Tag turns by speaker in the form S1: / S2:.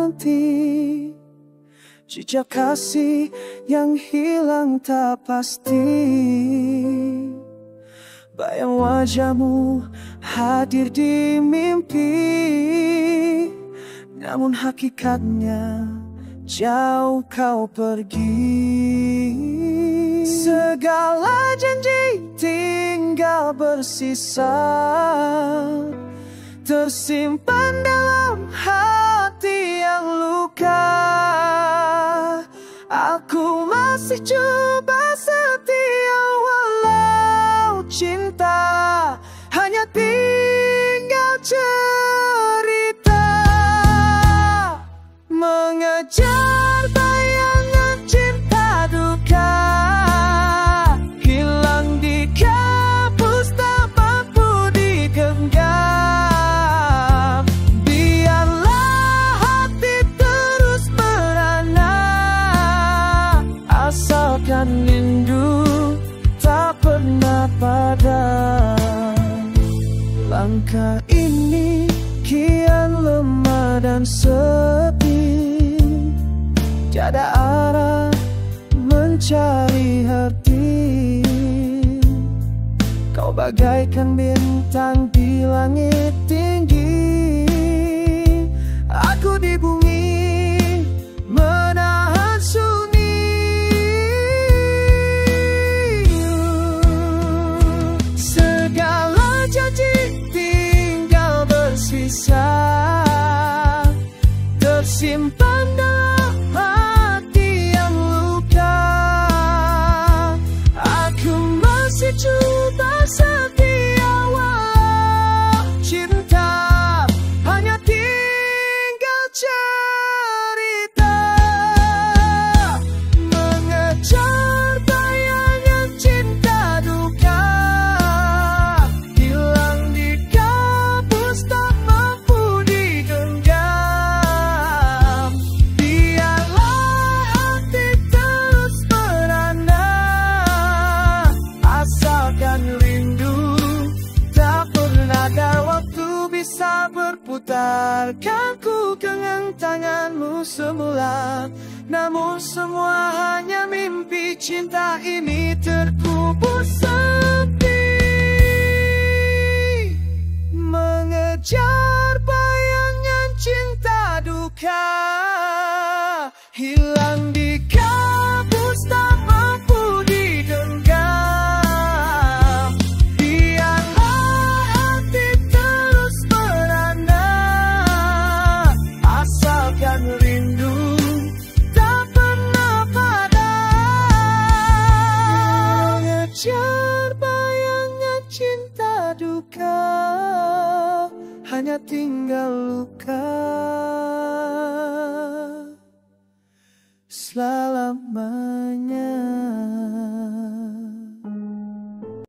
S1: nanti, jejak kasih yang hilang tak pasti. Bayang wajahmu hadir di mimpi, namun hakikatnya jauh kau pergi. Segala janji tinggal bersisa, tersimpan dalam hati yang luka. Aku masih coba setia walau cinta hanya tinggal cerita. Mengejar bayangan cinta duka, hilang di kabus tak mampu digenggam. Biarlah hati terus merana, asalkan rindu tak pernah padam. Langkah ini kian lemah dan sepi, tiada arah mencari arti. Kau bagaikan bintang di langit tinggi, aku di bumi menahan sunyi. Segala janji tinggal bersisa, tersimpan dalam hati yang luka. Aku masih coba setia walau cinta hanya tinggal cerita. Mengejar bayangan cinta duka, hilang di kabus tak mampu digenggam. Biarlah hati terus merana, asalkan rindu tak pernah ada. Waktu bisa berputar, kan ku genggam tanganmu semula, namun semua hanya mimpi. Cinta ini terkubur sepi. Mengejar bayangan cinta duka, hilang di kabus tak mampu digenggam. Biarlah hati terus merana, asalkan rindu tak pernah padam. Mengejar bayangan cinta duka, hanya tinggal luka selamanya.